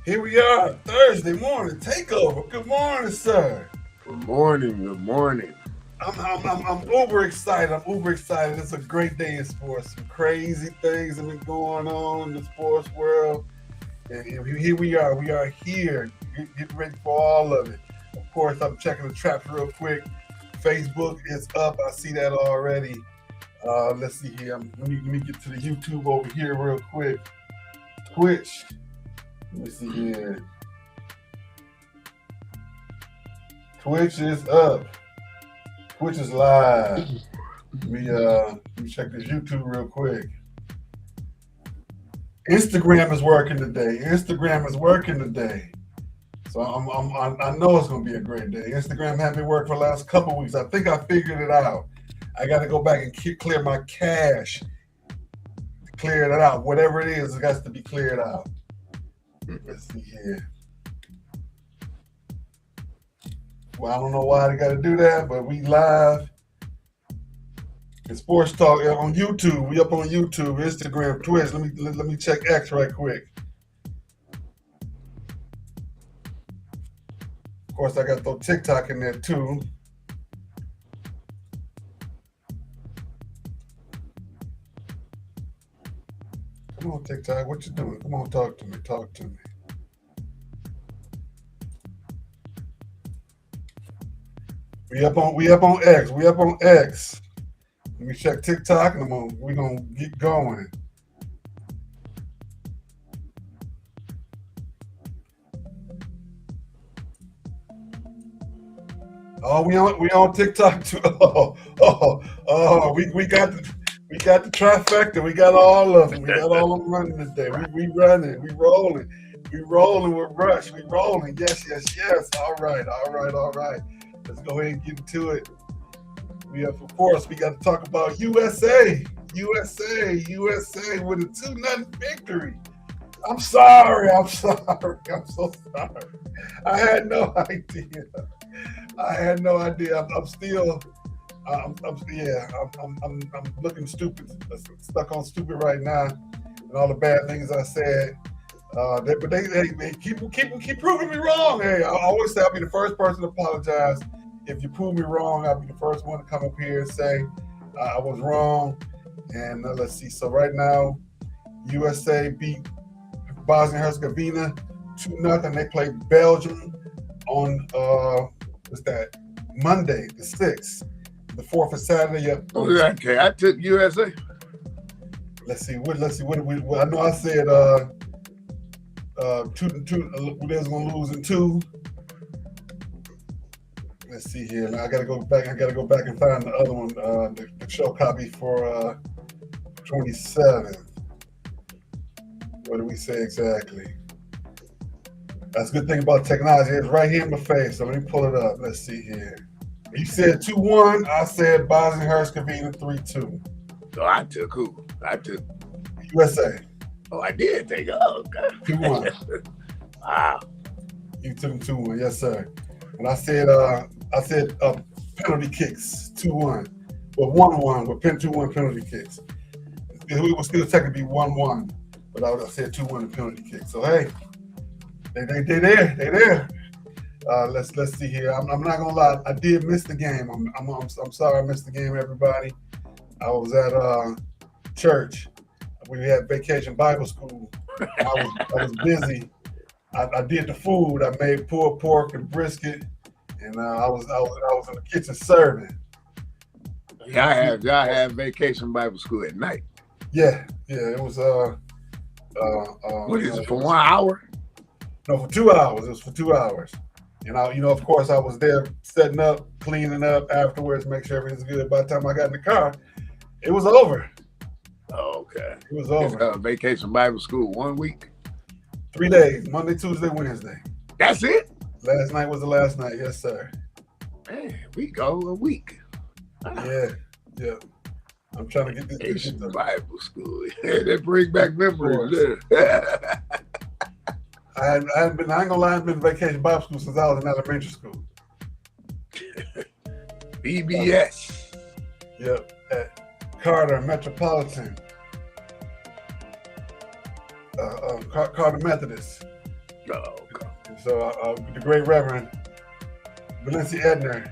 Here we are, Thursday morning takeover. Good morning, sir. Good morning. Good morning. I'm uber excited. I'm uber excited. It's a great day in sports. Some crazy things have been going on in the sports world, and here we are. We are here, getting ready for all of it. Of course, I'm checking the traps real quick. Facebook is up. I see that already. Let's see here. Let me get to the YouTube over here real quick. Twitch. Let me see here. Twitch is up. Twitch is live. Let me check this YouTube real quick. Instagram is working today. Instagram is working today. So I know it's gonna be a great day. Instagram had me work for the last couple weeks. I think I figured it out. I got to go back and clear my cache. Clear it out. Whatever it is, it has to be cleared out. Let's see here. Well, I don't know why they got to do that, but we live in Sports Talk on YouTube. We up on YouTube, Instagram, Twitch. Let me check X right quick. Of course, I got to throw TikTok in there too. Come on, TikTok. What you doing? Come on, talk to me. Talk to me. We up on X. We up on X. Let me check TikTok, and we're gonna get going. Oh, we on TikTok too. We got the trifecta. We got all of them. We got all of them running today. We running. We rolling. We rolling with Rush. We rolling. Yes. All right. Let's go ahead and get into it. Of course, we got to talk about USA with a 2-0 victory. I'm sorry. I'm so sorry. I had no idea. I'm still. I'm looking stupid. Stuck on stupid right now, and all the bad things I said. But they keep proving me wrong. Hey, I always say I'll be the first person to apologize. If you prove me wrong, I'll be the first one to come up here and say I was wrong. And let's see. So right now, USA beat Bosnia-Herzegovina 2-0. They played Belgium on what's that? Monday the 6th. The 4th of Saturday. Yep. Okay, I took USA. Let's see. What I know I said 2-2. They was gonna lose in 2. Let's see here. Now I gotta go back and find the other one. The show copy for 27th. What do we say exactly? That's a good thing about technology. It's right here in my face. So let me pull it up. Let's see here. You said 2-1. I said Bosnia-Herzegovina 3-2. So I took who? I took USA. Oh, I did take. Oh, okay. 2-1. Wow. You took them 2-1. Yes, sir. And I said penalty kicks 2-1. Well, 1-1 with 2-1 penalty kicks. It was still technically 1-1, but I said 2-1 in penalty kicks. So hey, they there. Let's see here. I'm not gonna lie. I did miss the game. I'm sorry I missed the game, everybody. I was at church. We had vacation Bible school. I was busy. I did the food. I made pulled pork and brisket, and I was in the kitchen serving. Yeah, I have vacation Bible school at night. Yeah. It was what is it for 1 hour? No, for 2 hours. It was for 2 hours. And of course, I was there setting up, cleaning up afterwards, make sure everything's good. By the time I got in the car, it was over. Oh, okay. It was over. It's vacation Bible school 1 week. 3 days: Monday, Tuesday, Wednesday. That's it. Last night was the last night. Yes, sir. Man, we go a week. Yeah. I'm trying to get this vacation Bible school. That bring back memories. I ain't gonna lie, I've been in vacation Bible school since I was in elementary school. BBS. Yep. At Carter Metropolitan. Carter Methodist. Oh, okay. So the great Reverend Valencia Edner,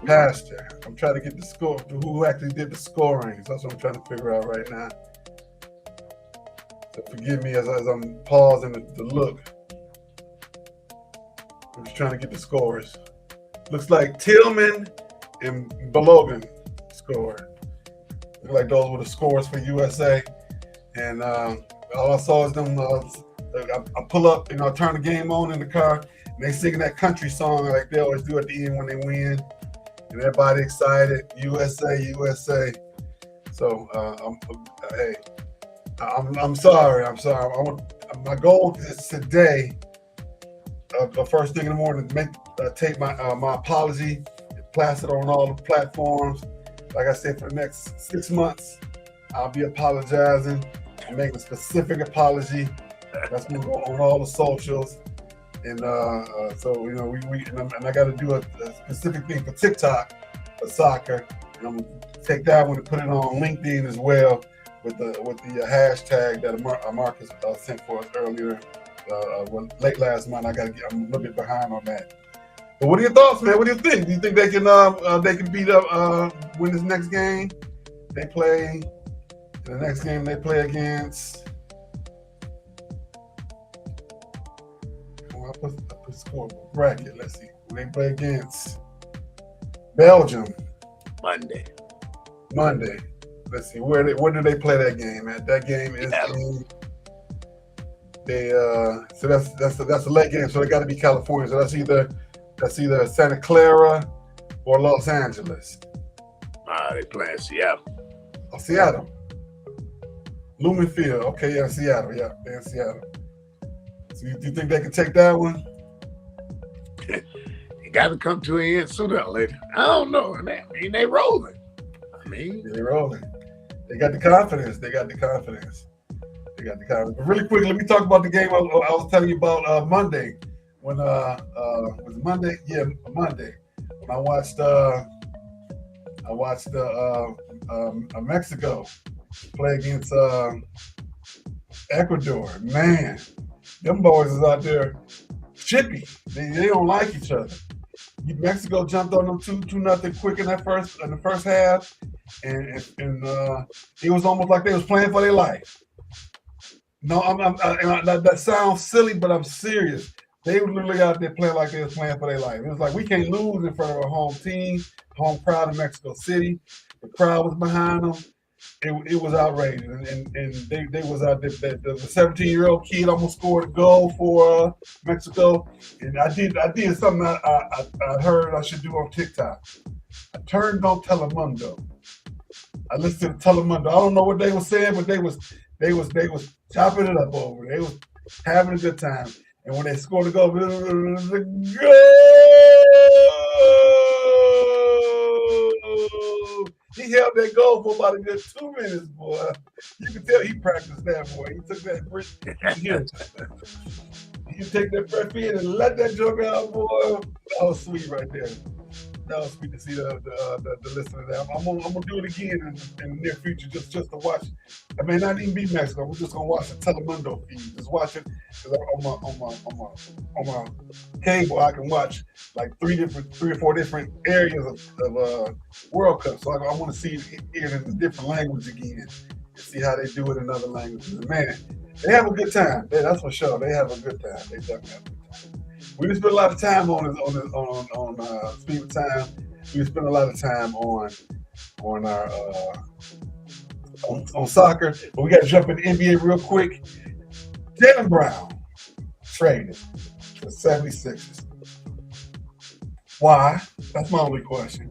pastor. I'm trying to get the score, who actually did the scoring. So that's what I'm trying to figure out right now. So forgive me as I'm pausing to look. I'm just trying to get the scores. Looks like Tillman and Balogan scored. Look like those were the scores for USA. And all I saw is them. I pull up, I turn the game on in the car, and they singing that country song like they always do at the end when they win, and everybody excited, USA, USA. So I'm sorry. My goal is today, the first thing in the morning, to take my apology, plaster it on all the platforms. Like I said, for the next 6 months, I'll be apologizing. I'm making a specific apology. That's going to go on all the socials. And so, and I got to do a specific thing for TikTok, for soccer. And I'm going to take that one and put it on LinkedIn as well with the hashtag that Marcus sent for us earlier, late last month. I'm a little bit behind on that. But what are your thoughts, man? What do you think? Do you think they can beat up, win this next game? They play the next game. They play against. I put score bracket. Let's see. They play against Belgium Monday. Let's see. Where do they play that game at? That game is so that's a late game. So they got to be California. So that's either Santa Clara or Los Angeles. They playing Seattle. Oh, Seattle. Lumen Field. Okay, yeah, Seattle. Yeah, they're in Seattle. So you think they can take that one? It got to come to an end sooner or later. I don't know. They rolling. They're rolling. They got the confidence. But really quick, let me talk about the game I was telling you about Monday. When was it Monday? Yeah, Monday. When I watched Mexico play against Ecuador. Man, them boys is out there chippy. They don't like each other. Mexico jumped on them 2-0 quick in the first half, and it was almost like they was playing for their life. No, that sounds silly, but I'm serious. They were literally out there playing like they was playing for their life. It was like, we can't lose in front of our home team, home crowd in Mexico City. The crowd was behind them. It was outrageous, and they was out there. The 17-year-old kid almost scored a goal for Mexico, and I did something I heard I should do on TikTok. I turned on Telemundo. I listened to Telemundo. I don't know what they were saying, but they was chopping it up over. They was having a good time, and when they scored a goal, it was a goal. He held that goal for about a good 2 minutes, boy. You can tell he practiced that, boy. He took that breath. He take that breath in and let that joke out, boy. That was sweet right there. That was sweet to see the listener there. I'm gonna do it again in the near future, just to watch. I may not even be Mexico. We're just gonna watch the Telemundo feed. Just watch it on my cable. I can watch like 3 or 4 different areas of World Cup. So I want to see it in a different language again and see how they do it in other languages. And man, they have a good time. That's for sure. They have a good time. They definitely have a good time. We didn't spend a lot of time on Speed of Time. We spent a lot of time on our on soccer, but we got to jump in the NBA real quick. Jaylen Brown traded to the 76ers. Why? That's my only question.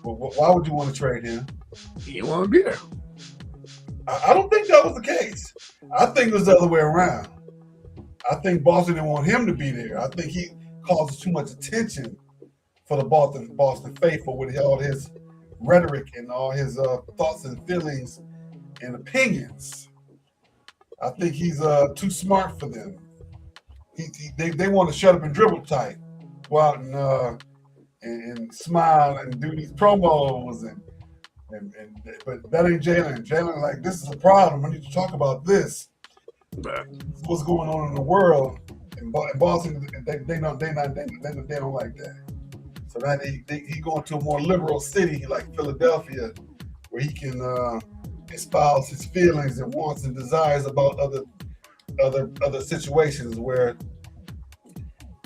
Why would you want to trade him? He want to be there. I don't think that was the case. I think it was the other way around. I think Boston didn't want him to be there. I think he causes too much attention for the Boston faithful with all his rhetoric and all his thoughts and feelings and opinions. I think he's too smart for them. They want to shut up and dribble tight, go out and smile and do these promos but that ain't Jaylen. Jaylen like, this is a problem. I need to talk about this. What's going on in the world? And Boston, they don't like that. So now he going to a more liberal city like Philadelphia, where he can espouse his feelings and wants and desires about other situations where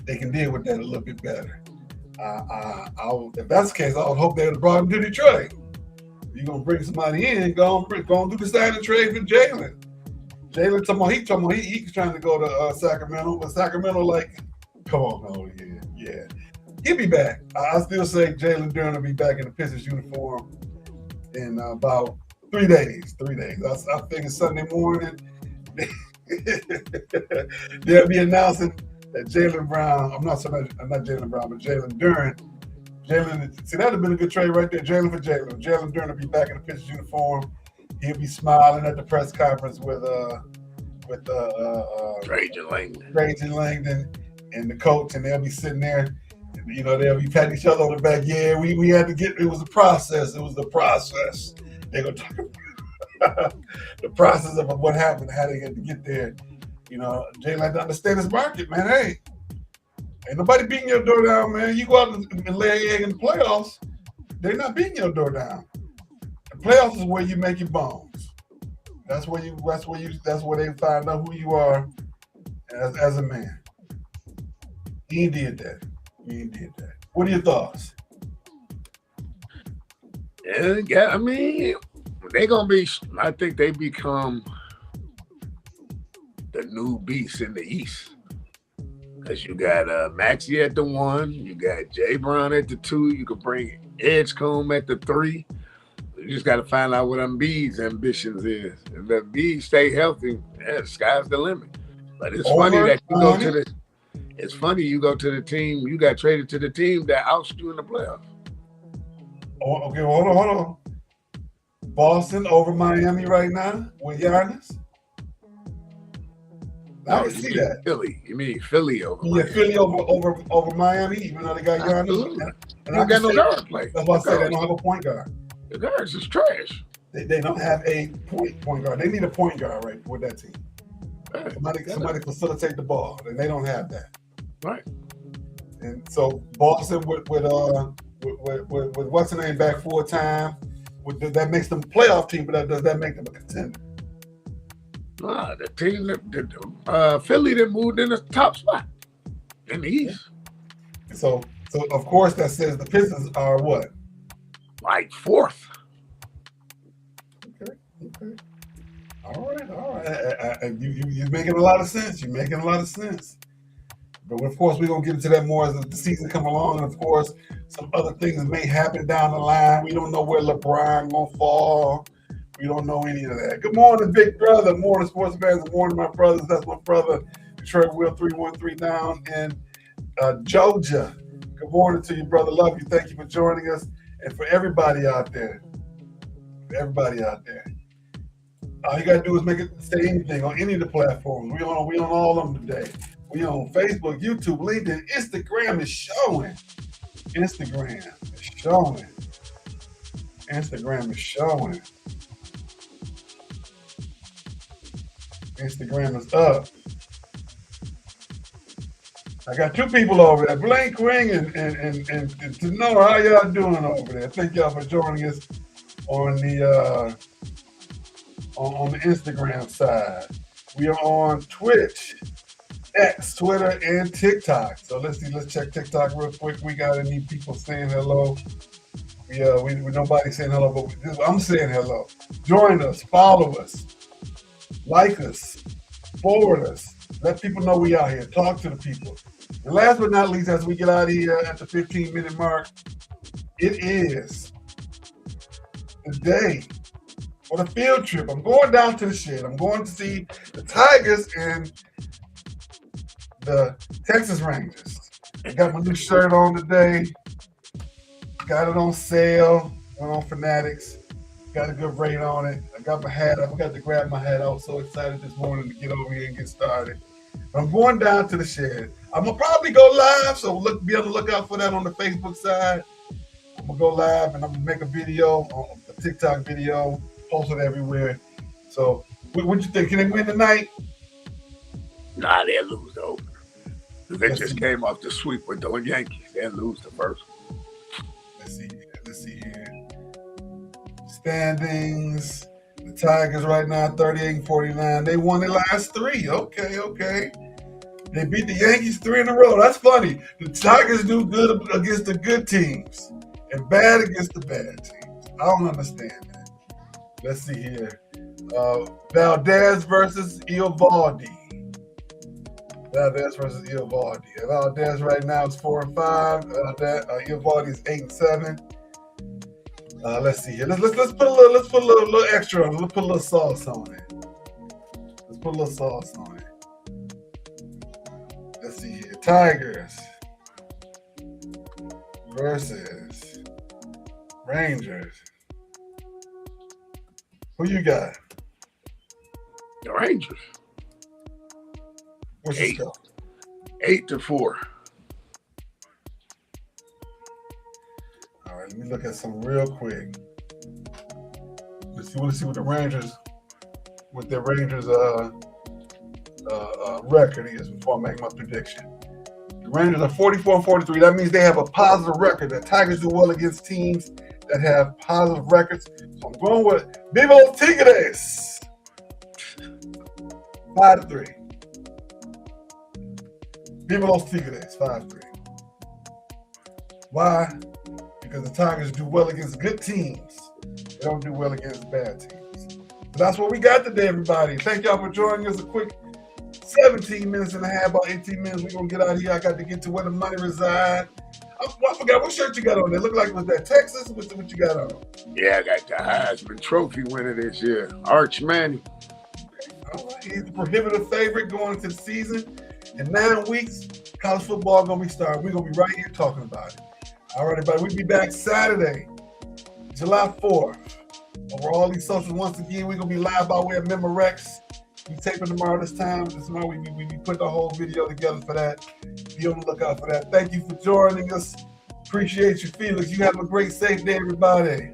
they can deal with that a little bit better. If that's the case, I would hope they would have brought him to Detroit. You're gonna bring somebody in, go do the signing trade for Jalen. Jalen talking about he's trying to go to Sacramento, but Sacramento like, come on, no, yeah. He'll be back. I still say Jalen Duren will be back in the Pistons uniform in about 3 days. 3 days. I figure Sunday morning they'll be announcing that Jaylen Brown. I'm not Jaylen Brown, but Jalen Duren. See, that'd have been a good trade right there. Jalen for Jalen. Jalen Duren will be back in the Pistons uniform. He'll be smiling at the press conference with Trajan Langdon and the coach, and they'll be sitting there. You know, they'll be patting each other on the back. Yeah, we had to get. It was a process. It was the process. They're gonna talk about the process of what happened, how they had to get there. You know, Jalen had to understand his market, man. Hey, ain't nobody beating your door down, man. You go out and lay an egg in the playoffs. They're not beating your door down. The playoffs is where you make your bones. That's where they find out who you are as a man. He did that. What are your thoughts? Yeah, I mean, they're gonna be. I think they become the new beast in the East. Because you got Maxey at the 1, you got Jay Brown at the 2, you could bring Edgecombe at the 3. You just got to find out what Embiid's ambitions is. If Embiid stay healthy, the sky's the limit. But it's funny that you go to the. It's funny you go to the team. You got traded to the team that ousted you in the playoffs. Oh, okay, hold on. Boston over Miami right now with Giannis. I can see that. Philly. You mean Philly over? Yeah, Philly over Miami, even though they got Giannis. And I got no guard play. That's why I say they don't have a point guard. The guards is trash. They don't have a point guard. They need a point guard right with that team. Right. Somebody facilitate the ball, and they don't have that. Right. And so Boston with what's the name back full time, that makes them a playoff team, but does that make them a contender? Nah, the team that Philly that moved in the top spot in the East. So of course that says the Pistons are what? Like 4th. Okay. All right. You're making a lot of sense. But of course, we're going to get into that more as the season come along. And of course, some other things may happen down the line. We don't know where LeBron going to fall. We don't know any of that. Good morning, big brother. Morning, sports fans. Good morning, my brothers. That's my brother, Detroit Will 313 down in Georgia. Good morning to you, brother. Love you. Thank you for joining us. And for everybody out there. All you got to do is make it say anything on any of the platforms. We on all of them today. We on Facebook, YouTube, LinkedIn. Instagram is showing. Instagram is up. I got 2 people over there, Blank Ring and to know how y'all doing over there. Thank y'all for joining us on the Instagram side. We are on Twitch, X, Twitter, and TikTok. So let's check TikTok real quick. We got any people saying hello. We nobody saying hello, but I'm saying hello. Join us, follow us, like us, forward us. Let people know we out here. Talk to the people. And last but not least, as we get out of here at the 15-minute mark, it is the day for the field trip. I'm going down to the shed. I'm going to see the Tigers and the Texas Rangers. I got my new shirt on today. Got it on sale. Went on Fanatics. Got a good rate on it. I got my hat. I forgot to grab my hat. I was so excited this morning to get over here and get started. I'm going down to the shed. I'm going to probably go live, so be on the lookout for that on the Facebook side. I'm going to go live, and I'm going to make a video, a TikTok video, post it everywhere. So what you think? Can they win tonight? Nah, they'll lose, though. They just came off the sweep with the Yankees. They lose the first. Let's see here. Standings. The Tigers right now 38-49. They won their last 3. Okay. They beat the Yankees 3 in a row. That's funny. The Tigers do good against the good teams and bad against the bad teams. I don't understand that. Let's see here. Valdez versus Eovaldi. Valdez right now is 4-5. Eovaldi is 8-7. Let's see here. Let's put a little extra on it. Let's put a little sauce on it. Let's see here. Tigers versus Rangers. Who you got? The Rangers. What's your score? 8-4. All right, let me look at some real quick. Let's see what the Rangers, record is before I make my prediction. The Rangers are 44-43. That means they have a positive record. The Tigers do well against teams that have positive records. So I'm going with Viva Los Tigres. 5-3. Viva Los Tigres, 5-3. Why? Because the Tigers do well against good teams. They don't do well against bad teams. So that's what we got today, everybody. Thank y'all for joining us. A quick 17 minutes and a half, about 18 minutes. We're going to get out of here. I got to get to where the money resides. I forgot what shirt you got on there. Look like it was that Texas. What you got on? Yeah, I got the Heisman Trophy winner this year, Arch Manning. All right. He's the prohibitive favorite going into the season. In 9 weeks, college football going to be starting. We're going to be right here talking about it. All right, everybody. We'll be back Saturday, July 4th. Over all these socials, once again, we're going to be live by way of Memorex. We taping tomorrow this time. Tomorrow we put the whole video together for that. Be on the lookout for that. Thank you for joining us. Appreciate you, Felix. You have a great, safe day, everybody.